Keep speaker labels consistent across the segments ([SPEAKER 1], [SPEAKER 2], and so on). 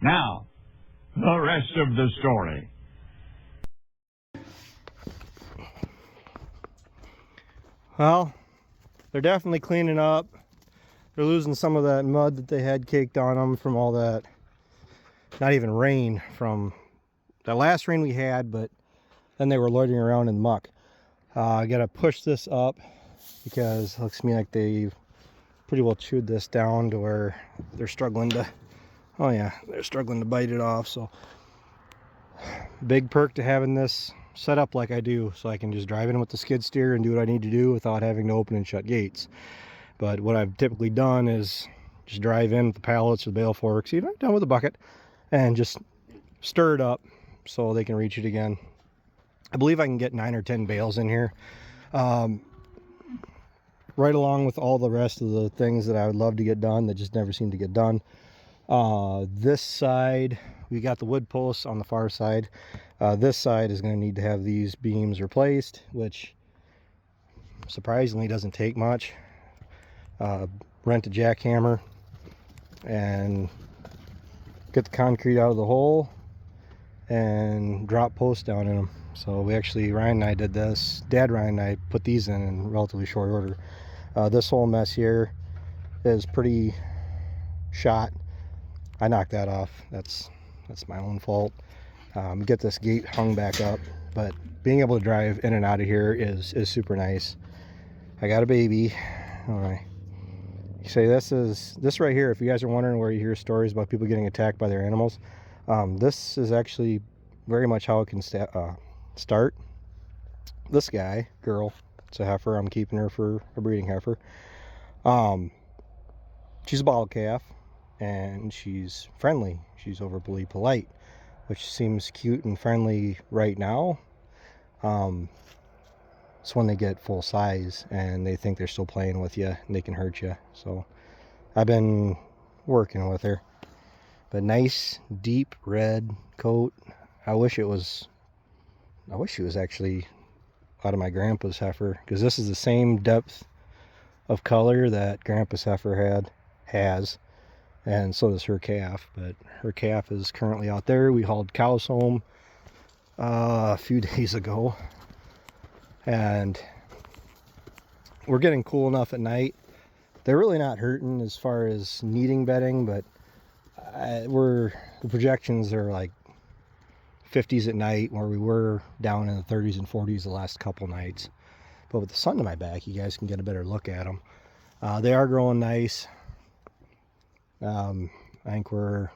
[SPEAKER 1] Now, the rest of the story.
[SPEAKER 2] Well, they're definitely cleaning up. They're losing some of that mud that they had caked on them from all that, not even rain, from the last rain we had, but then they were loitering around in the muck. I gotta push this up because it looks to me like they've pretty well chewed this down to where they're struggling to, oh yeah, they're struggling to bite it off. So big perk to having this set up like I do, so I can just drive in with the skid steer and do what I need to do without having to open and shut gates. But what I've typically done is just drive in with the pallets or the bale forks, even done with a bucket, and just stir it up so they can reach it again. I believe I can get 9 or 10 bales in here, right along with all the rest of the things that I would love to get done that just never seem to get done. This side, we got the wood posts on the far side. This side is going to need to have these beams replaced, which surprisingly doesn't take much. Rent a jackhammer and get the concrete out of the hole and drop posts down in them. So we actually, Ryan and I did this. Dad, Ryan and I put these in relatively short order. This whole mess here is pretty shot. I knocked that off. That's my own fault. Get this gate hung back up, but being able to drive in and out of here is super nice. I got a baby. All right. Say this right here, if you guys are wondering where you hear stories about people getting attacked by their animals, this is actually very much how it can start. This girl, it's a heifer. I'm keeping her for a breeding heifer. She's a bottle calf, and she's friendly. She's overly polite, which seems cute and friendly right now. It's when they get full size and they think they're still playing with you and they can hurt you. So I've been working with her. But nice deep red coat. I wish she was actually out of my grandpa's heifer, because this is the same depth of color that grandpa's heifer has, and so does her calf. But her calf is currently out there. We hauled cows home a few days ago, and we're getting cool enough at night. They're really not hurting as far as needing bedding, but the projections are like 50s at night, where we were down in the 30s and 40s the last couple nights. But with the sun to my back, you guys can get a better look at them. They are growing nice. I think we're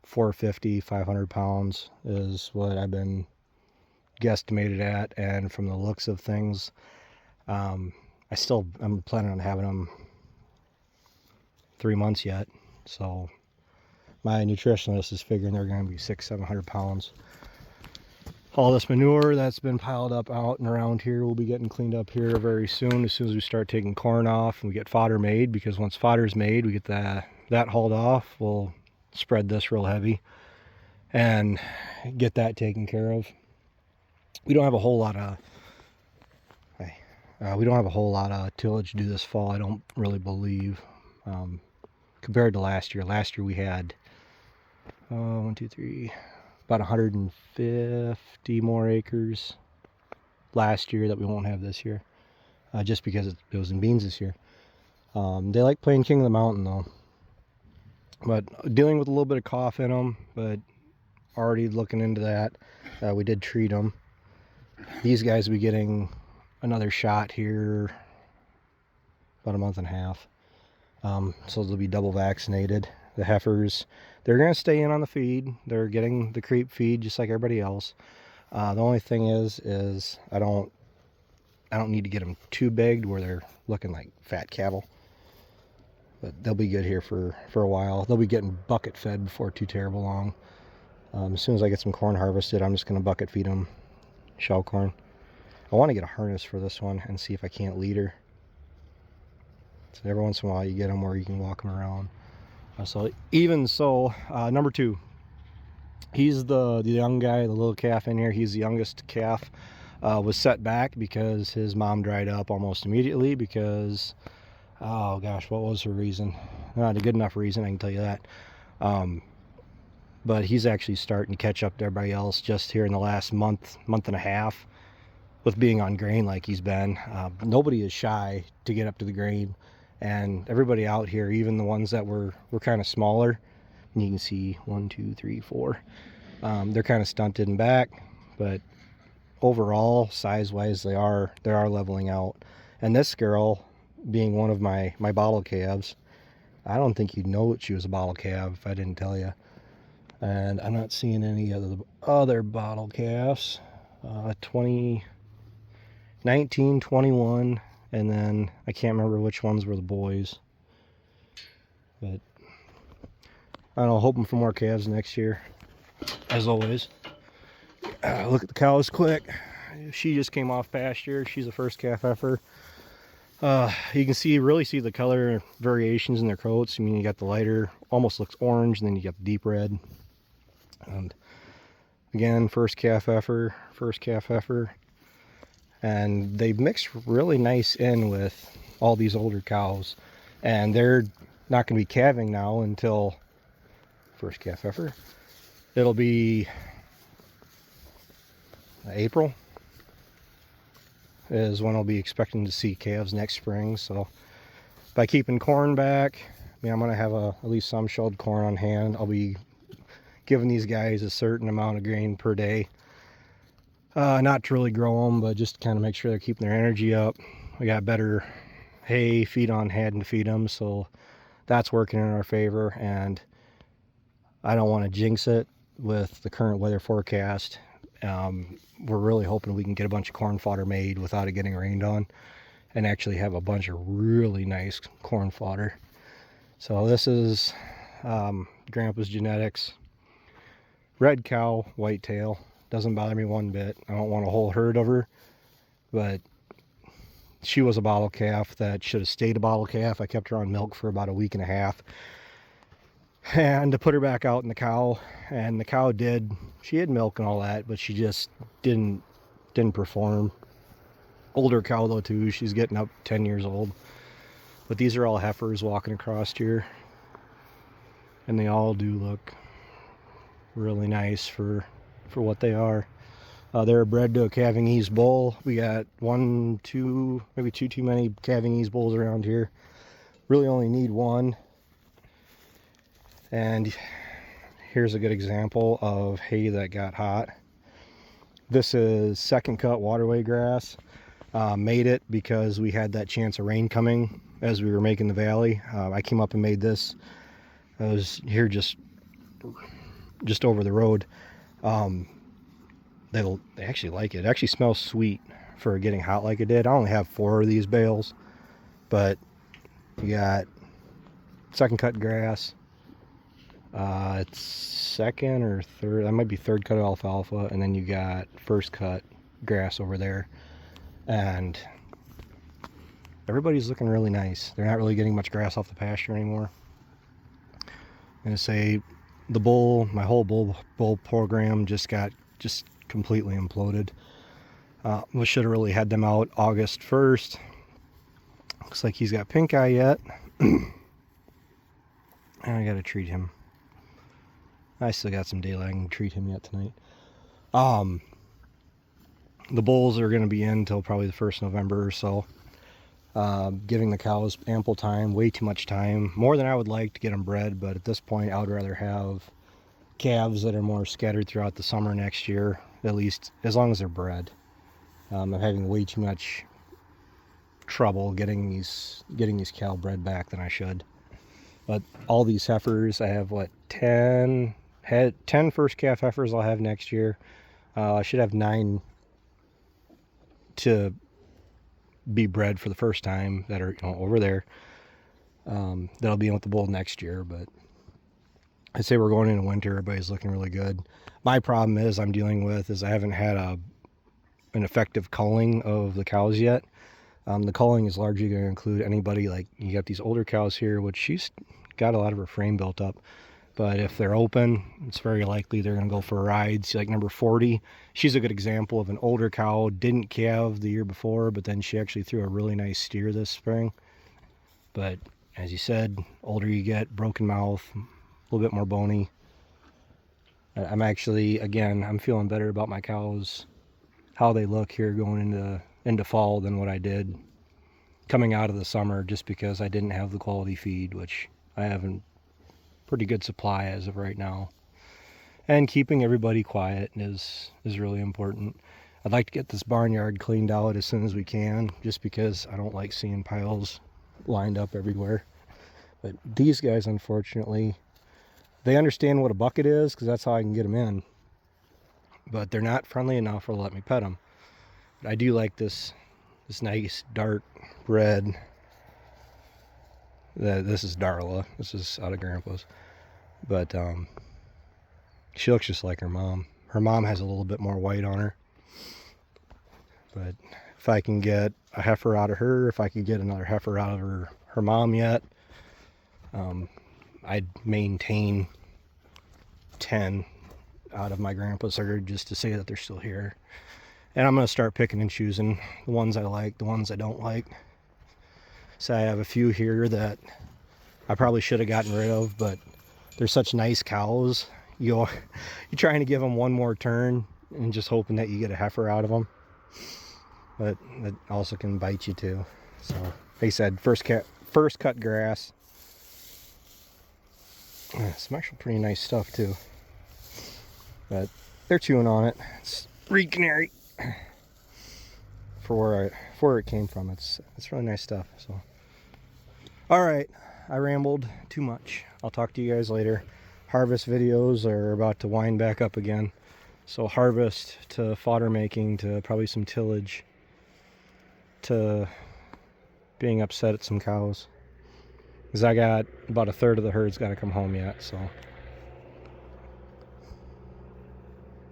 [SPEAKER 2] 450, 500 pounds is what I've been guesstimated at, and from the looks of things, I'm planning on having them 3 months yet. So my nutritionist is figuring they're going to be 600-700 pounds. All this manure that's been piled up out and around here will be getting cleaned up here very soon, as we start taking corn off and we get fodder made. Because once fodder's made, we get that hauled off, we'll spread this real heavy and get that taken care of. We don't have a whole lot of tillage to do this fall, I don't really believe, compared to last year. Last year we had about 150 more acres last year that we won't have this year, just because it was in beans this year. They like playing King of the Mountain though, but dealing with a little bit of cough in them, but already looking into that. We did treat them. These guys will be getting another shot here about a month and a half, so they'll be double vaccinated. The heifers, they're going to stay in on the feed. They're getting the creep feed just like everybody else. The only thing is I don't need to get them too big where they're looking like fat cattle. But they'll be good here for a while. They'll be getting bucket fed before too terrible long. As soon as I get some corn harvested, I'm just going to bucket feed them shell corn. I want to get a harness for this one and see if I can't lead her. So every once in a while you get them where you can walk them around. So even so, number 2, he's the young guy, the little calf in here. He's the youngest calf. Was set back because his mom dried up almost immediately because, oh gosh, what was her reason? Not a good enough reason, I can tell you that. but he's actually starting to catch up to everybody else just here in the last month and a half with being on grain like he's been. Nobody is shy to get up to the grain, and everybody out here, even the ones that were kind of smaller, and you can see 1, 2, 3, 4, they're kind of stunted in back, but overall size wise they are leveling out. And this girl, being one of my bottle calves, I don't think you'd know that she was a bottle calf if I didn't tell you. And I'm not seeing any other bottle calves. 20, 19, 21, and then I can't remember which ones were the boys. But I don't know, hoping for more calves next year, as always. Look at the cows quick. She just came off pasture. She's a first calf heifer. You can really see the color variations in their coats. I mean, you got the lighter, almost looks orange, and then you got the deep red. And again, first calf heifer. And they mix really nice in with all these older cows. And they're not going to be calving now until first calf heifer. It'll be April is when I'll be expecting to see calves next spring. So by keeping corn back, I mean, I'm going to have at least some shelled corn on hand. I'll be giving these guys a certain amount of grain per day. Not to really grow them, but just to kind of make sure they're keeping their energy up. We got better hay, feed on hand to feed them, so that's working in our favor. And I don't want to jinx it with the current weather forecast. We're really hoping we can get a bunch of corn fodder made without it getting rained on, and actually have a bunch of really nice corn fodder. So this is Grandpa's genetics. Red cow, white tail. Doesn't bother me one bit. I don't want a whole herd of her, but she was a bottle calf that should have stayed a bottle calf. I kept her on milk for about a week and a half, and to put her back out in the cow, and the cow she had milk and all that, but she just didn't perform. Older cow though too. She's getting up 10 years old. But these are all heifers walking across here, and they all do look really nice for what they are. They're bred to a calving ease bull. We got 1, 2, maybe two too many calving ease bulls around here. Really only need one. And here's a good example of hay that got hot. This is second cut waterway grass. Made it because we had that chance of rain coming as we were making the valley. I came up and made this. I was here just over the road. They actually like it. It actually smells sweet for getting hot like it did. I only have 4 of these bales, but you got second cut grass. It's second or third. That might be third cut alfalfa, and then you got first cut grass over there. And everybody's looking really nice. They're not really getting much grass off the pasture anymore. I'm gonna say the bull, my whole bull program just completely imploded. We should have really had them out August 1st. Looks like he's got pink eye yet. And I gotta treat him. I still got some daylight. I can treat him yet tonight. The bulls are going to be in until probably the 1st November or so. Giving the cows ample time, way too much time. More than I would like to get them bred, but at this point I would rather have calves that are more scattered throughout the summer next year, at least as long as they're bred. I'm having way too much trouble getting these cow bred back than I should. But all these heifers, I have 10 first calf heifers I'll have next year. I should have 9 to be bred for the first time that are over there. That'll be in with the bull next year. But I'd say we're going into winter. Everybody's looking really good. My problem is I haven't had an effective culling of the cows yet. The culling is largely going to include anybody, like you got these older cows here, which she's got a lot of her frame built up. But if they're open, it's very likely they're going to go for a ride. See, like number 40, she's a good example of an older cow. Didn't calve the year before, but then she actually threw a really nice steer this spring. But as you said, older you get, broken mouth, a little bit more bony. I'm actually, again, I'm feeling better about my cows, how they look here going into fall than what I did coming out of the summer, just because I didn't have the quality feed, which I have a pretty good supply as of right now. And keeping everybody quiet is really important. I'd like to get this barnyard cleaned out as soon as we can, just because I don't like seeing piles lined up everywhere. But these guys, unfortunately, they understand what a bucket is, because that's how I can get them in. But they're not friendly enough to let me pet them. But I do like this nice dark red. This is Darla. This is out of Grandpa's. But she looks just like her mom. Her mom has a little bit more white on her. But if I can get a heifer out of her, if I could get another heifer out of her mom yet, I'd maintain 10 out of my grandpa's herd just to say that they're still here. And I'm going to start picking and choosing the ones I like, the ones I don't like. So I have a few here that I probably should have gotten rid of, but they're such nice cows. You're trying to give them one more turn and just hoping that you get a heifer out of them. But that also can bite you too. So, like I said, first cut grass. Some actual pretty nice stuff too. But they're chewing on it. It's Reed Canary. For where it came from, it's really nice stuff. So, all right, I rambled too much. I'll talk to you guys later. Harvest videos are about to wind back up again. So harvest to fodder making to probably some tillage to being upset at some cows. Because I got about a third of the herd's got to come home yet, so.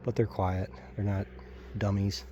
[SPEAKER 2] But they're quiet. They're not dummies.